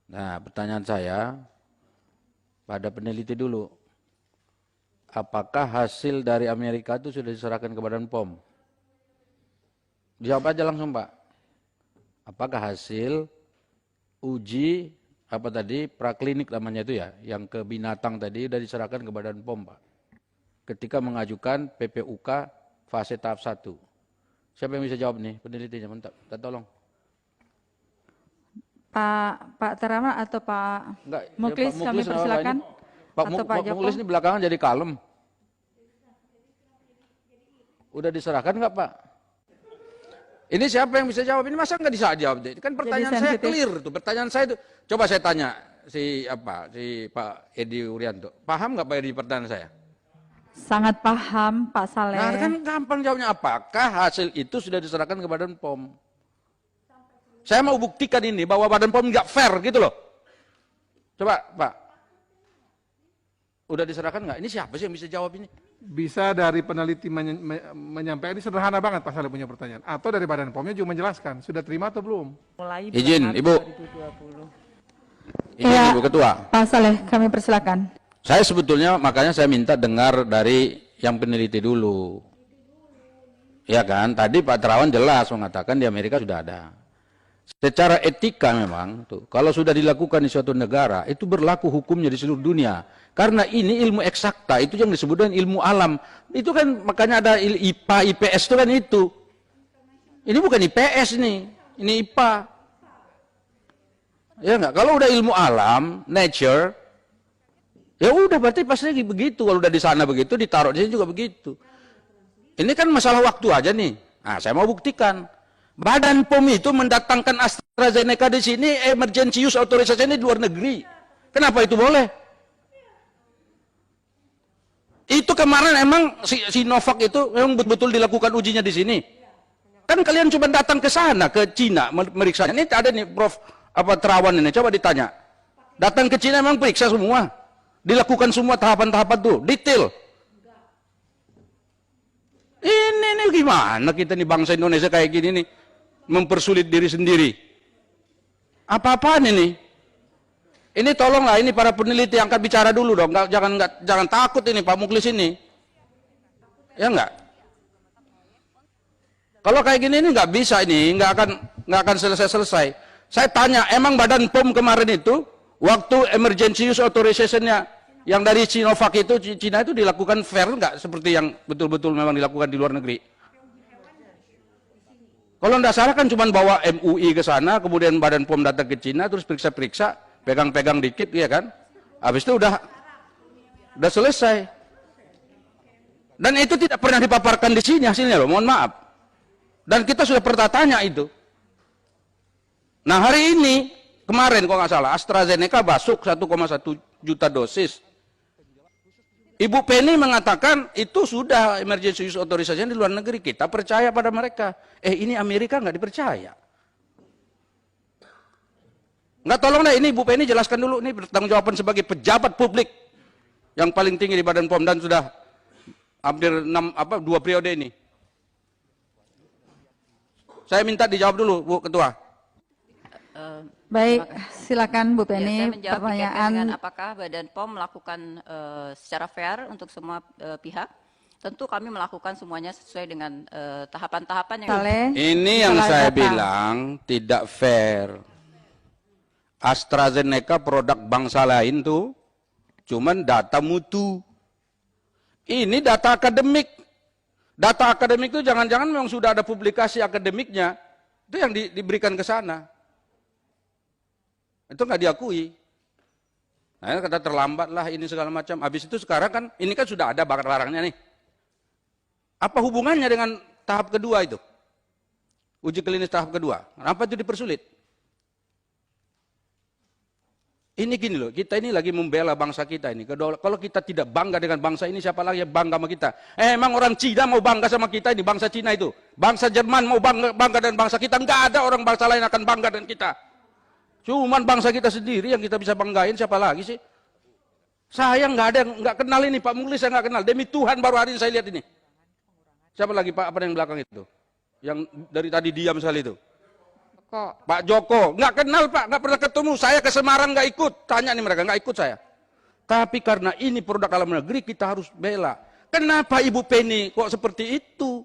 Nah, pertanyaan saya pada peneliti dulu. Apakah hasil dari Amerika itu sudah diserahkan ke Badan POM? Jawab aja langsung, Pak. Apakah hasil uji apa tadi praklinik namanya itu ya, yang ke binatang tadi sudah diserahkan ke Badan POM, Pak? Ketika mengajukan PPUK fase tahap 1. Siapa yang bisa jawab nih? Penelitinya, mantap. Tolong. Pak Terawan atau Pak Enggak, Muklis, ya, Pak kami Muklis persilakan. Pak Joko. Muklis ini belakangan jadi kalem. Udah diserahkan nggak, Pak? Ini siapa yang bisa jawab? Ini masa nggak bisa jawab? Kan pertanyaan saya clear tuh. Pertanyaan saya itu, coba saya tanya si Pak Edi Urianto. Paham nggak Pak Edi pertanyaan saya? Sangat paham, Pak Saleh. Nah, kan gampang jawabnya. Apakah hasil itu sudah diserahkan ke Badan POM? Saya mau buktikan ini bahwa Badan POM nggak fair gitu loh. Coba, Pak. Udah diserahkan nggak? Ini siapa sih yang bisa jawab ini? Bisa dari peneliti menyampaikan, ini sederhana banget Pak Saleh punya pertanyaan. Atau dari Badan POM-nya juga menjelaskan, sudah terima atau belum? Mulai izin, Ibu. 2020. Izin, Ibu Ketua. Pak Saleh, kami persilakan. Saya sebetulnya makanya saya minta dengar dari yang peneliti dulu. Ya kan, tadi Pak Terawan jelas mengatakan di Amerika sudah ada. Secara etika memang, tuh, kalau sudah dilakukan di suatu negara, itu berlaku hukumnya di seluruh dunia. Karena ini ilmu eksakta, itu yang disebut dengan ilmu alam. Itu kan makanya ada IPA, IPS itu kan itu. Ini bukan IPS ini IPA. Ya enggak, kalau udah ilmu alam, nature, ya udah berarti pasti begitu. Kalau udah di sana begitu, ditaruh di sini juga begitu. Ini kan masalah waktu aja nih. Nah, saya mau buktikan. Badan POM itu mendatangkan AstraZeneca di sini, emergency use authorization ini di luar negeri. Kenapa itu boleh? Itu kemarin emang Sinovac itu memang betul-betul dilakukan ujinya di sini. Kan kalian cuma datang ke sana, ke Cina, meriksa. Ini ada nih Prof. Terawan ini, coba ditanya. Datang ke Cina memang periksa semua. Dilakukan semua tahapan-tahapan tuh, detail. Ini gimana kita nih bangsa Indonesia kayak gini nih, mempersulit diri sendiri. Apa-apaan ini? Ini tolonglah, ini para peneliti angkat bicara dulu dong, jangan takut ini Pak Muklis ini. Ya enggak? Kalau kayak gini ini nggak bisa ini, nggak akan selesai-selesai. Saya tanya, emang Badan POM kemarin itu waktu emergency use authorization-nya yang dari Sinovac itu, Cina itu dilakukan fair nggak seperti yang betul-betul memang dilakukan di luar negeri? Kalau nggak salah kan cuma bawa MUI ke sana, kemudian Badan POM datang ke Cina, terus periksa-periksa, pegang-pegang dikit, ya kan? Habis itu udah selesai. Dan itu tidak pernah dipaparkan di sini hasilnya loh, mohon maaf. Dan kita sudah pernah tanya itu. Nah hari ini, kemarin kalau nggak salah, AstraZeneca masuk 1,1 juta dosis. Ibu Penny mengatakan itu sudah emergency use authorization di luar negeri. Kita percaya pada mereka. Ini Amerika nggak dipercaya. Nggak, tolong deh, ini Ibu Penny jelaskan dulu. Ini pertanggungjawaban sebagai pejabat publik yang paling tinggi di Badan POM dan sudah hampir 2 periode ini. Saya minta dijawab dulu, Bu Ketua. Baik, silakan Bu Penny. Ya, saya menjawab pertanyaan dengan apakah Badan POM melakukan secara fair untuk semua pihak. Tentu kami melakukan semuanya sesuai dengan tahapan-tahapan yang Saleh. Ini yang saya bilang tidak fair. AstraZeneca produk bangsa lain tuh cuman data mutu. Ini data akademik. Data akademik itu jangan-jangan memang sudah ada publikasi akademiknya. Itu yang diberikan ke sana. Itu nggak diakui. Nah, kata terlambat lah ini segala macam. Habis itu sekarang kan, ini kan sudah ada barang-barangnya nih. Apa hubungannya dengan tahap kedua itu? Uji klinis tahap kedua. Kenapa itu dipersulit? Ini gini loh, kita ini lagi membela bangsa kita ini. Kalau kita tidak bangga dengan bangsa ini, siapa lagi yang bangga sama kita? Emang orang Cina mau bangga sama kita ini, bangsa Cina itu. Bangsa Jerman mau bangga dengan bangsa kita. Enggak ada orang bangsa lain akan bangga dengan kita. Cuman bangsa kita sendiri yang kita bisa banggain, siapa lagi sih? Saya nggak ada yang nggak kenal ini, Pak Muklis saya nggak kenal. Demi Tuhan baru hari ini saya lihat ini. Siapa lagi Pak, apa yang belakang itu? Yang dari tadi diam sekali itu. Joko. Pak Joko, nggak kenal Pak, nggak pernah ketemu. Saya ke Semarang nggak ikut. Tanya nih mereka, nggak ikut saya. Tapi karena ini produk dalam negeri kita harus bela. Kenapa Ibu Penny kok seperti itu?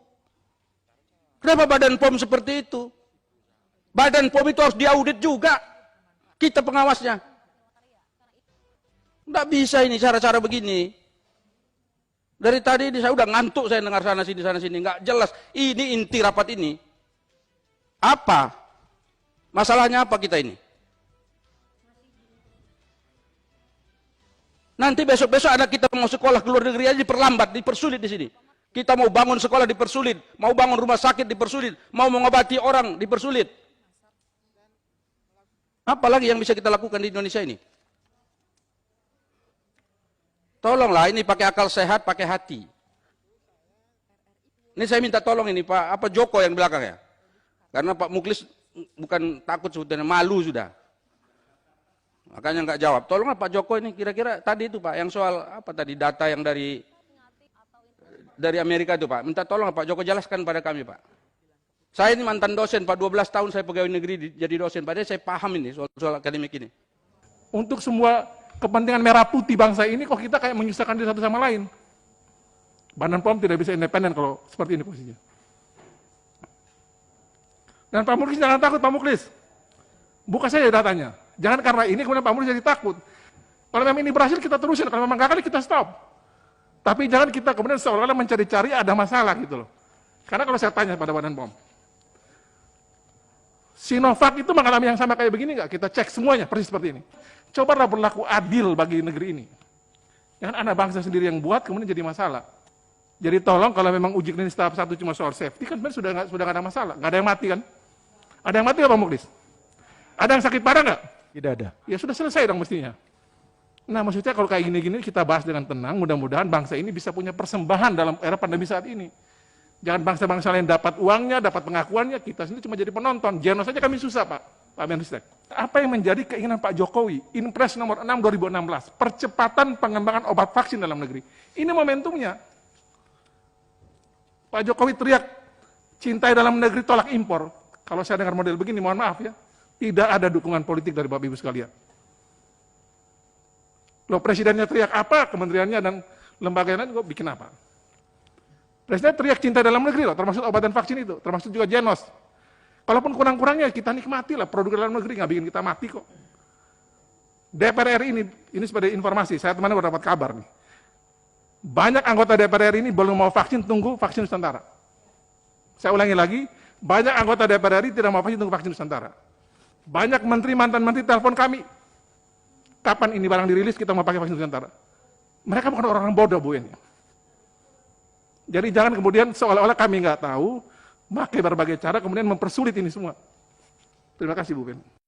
Kenapa Badan POM seperti itu? Badan POM itu harus diaudit juga. Kita pengawasnya. Nggak bisa ini cara-cara begini. Dari tadi ini saya udah ngantuk saya dengar sana sini. Nggak jelas. Ini inti rapat ini. Apa? Masalahnya apa kita ini? Nanti besok-besok anak kita mau sekolah ke luar negeri aja diperlambat, dipersulit di sini. Kita mau bangun sekolah dipersulit, mau bangun rumah sakit dipersulit, mau mengobati orang dipersulit. Apalagi yang bisa kita lakukan di Indonesia ini? Tolonglah ini pakai akal sehat, pakai hati. Ini saya minta tolong ini Pak Joko yang belakang ya. Karena Pak Muklis bukan takut sebetulnya, malu sudah. Makanya nggak jawab. Tolonglah Pak Joko ini kira-kira tadi itu Pak, yang soal apa tadi data yang dari Amerika itu Pak. Minta tolong Pak Joko jelaskan pada kami Pak. Saya ini mantan dosen Pak, 12 tahun saya pegawai negeri jadi dosen. Padahal saya paham ini soal akademik ini. Untuk semua kepentingan merah putih bangsa ini kok kita kayak menyusahkan diri satu sama lain. Badan POM tidak bisa independen kalau seperti ini posisinya. Dan Pak Muklis jangan takut Pak Muklis. Buka saja datanya. Jangan karena ini kemudian Pak Muklis jadi takut. Kalau memang ini berhasil kita terusin, kalau memang gagal kita stop. Tapi jangan kita kemudian seolah-olah mencari-cari ada masalah gitu loh. Karena kalau saya tanya pada Badan POM, Sinovac itu mengalami yang sama kayak begini nggak? Kita cek semuanya persis seperti ini. Cobalah berlaku adil bagi negeri ini. Jangan anak bangsa sendiri yang buat kemudian jadi masalah. Jadi tolong kalau memang uji klinis tahap 1 cuma soal safety kan sebenarnya sudah nggak ada masalah, nggak ada yang mati kan? Ada yang mati nggak Pak Muklis? Ada yang sakit parah nggak? Tidak ada. Ya sudah selesai dong mestinya. Nah maksudnya kalau kayak gini-gini kita bahas dengan tenang, mudah-mudahan bangsa ini bisa punya persembahan dalam era pandemi saat ini. Jangan bangsa-bangsa lain dapat uangnya, dapat pengakuannya, kita sendiri cuma jadi penonton. Genos saja kami susah Pak Menristek. Apa yang menjadi keinginan Pak Jokowi? Inpres nomor 6 2016, percepatan pengembangan obat vaksin dalam negeri. Ini momentumnya. Pak Jokowi teriak, cintai dalam negeri, tolak impor. Kalau saya dengar model begini, mohon maaf ya, tidak ada dukungan politik dari Bapak Ibu sekalian. Loh presidennya teriak apa, kementeriannya dan lembaganya juga bikin apa? Presiden teriak cinta dalam negeri loh, termasuk obat dan vaksin itu, termasuk juga Genos. Kalaupun kurang-kurangnya kita nikmati lah produk dalam negeri, nggak bikin kita mati kok. DPR RI ini sebagai informasi, saya teman baru dapat kabar nih. Banyak anggota DPR RI ini belum mau vaksin, tunggu vaksin Nusantara. Saya ulangi lagi, banyak anggota DPR RI tidak mau vaksin, tunggu vaksin Nusantara. Banyak menteri, mantan menteri telepon kami. Kapan ini barang dirilis kita mau pakai vaksin Nusantara? Mereka bukan orang bodoh Bu ini. Jadi jangan kemudian seolah-olah kami nggak tahu, pakai berbagai cara kemudian mempersulit ini semua. Terima kasih Bu Ben.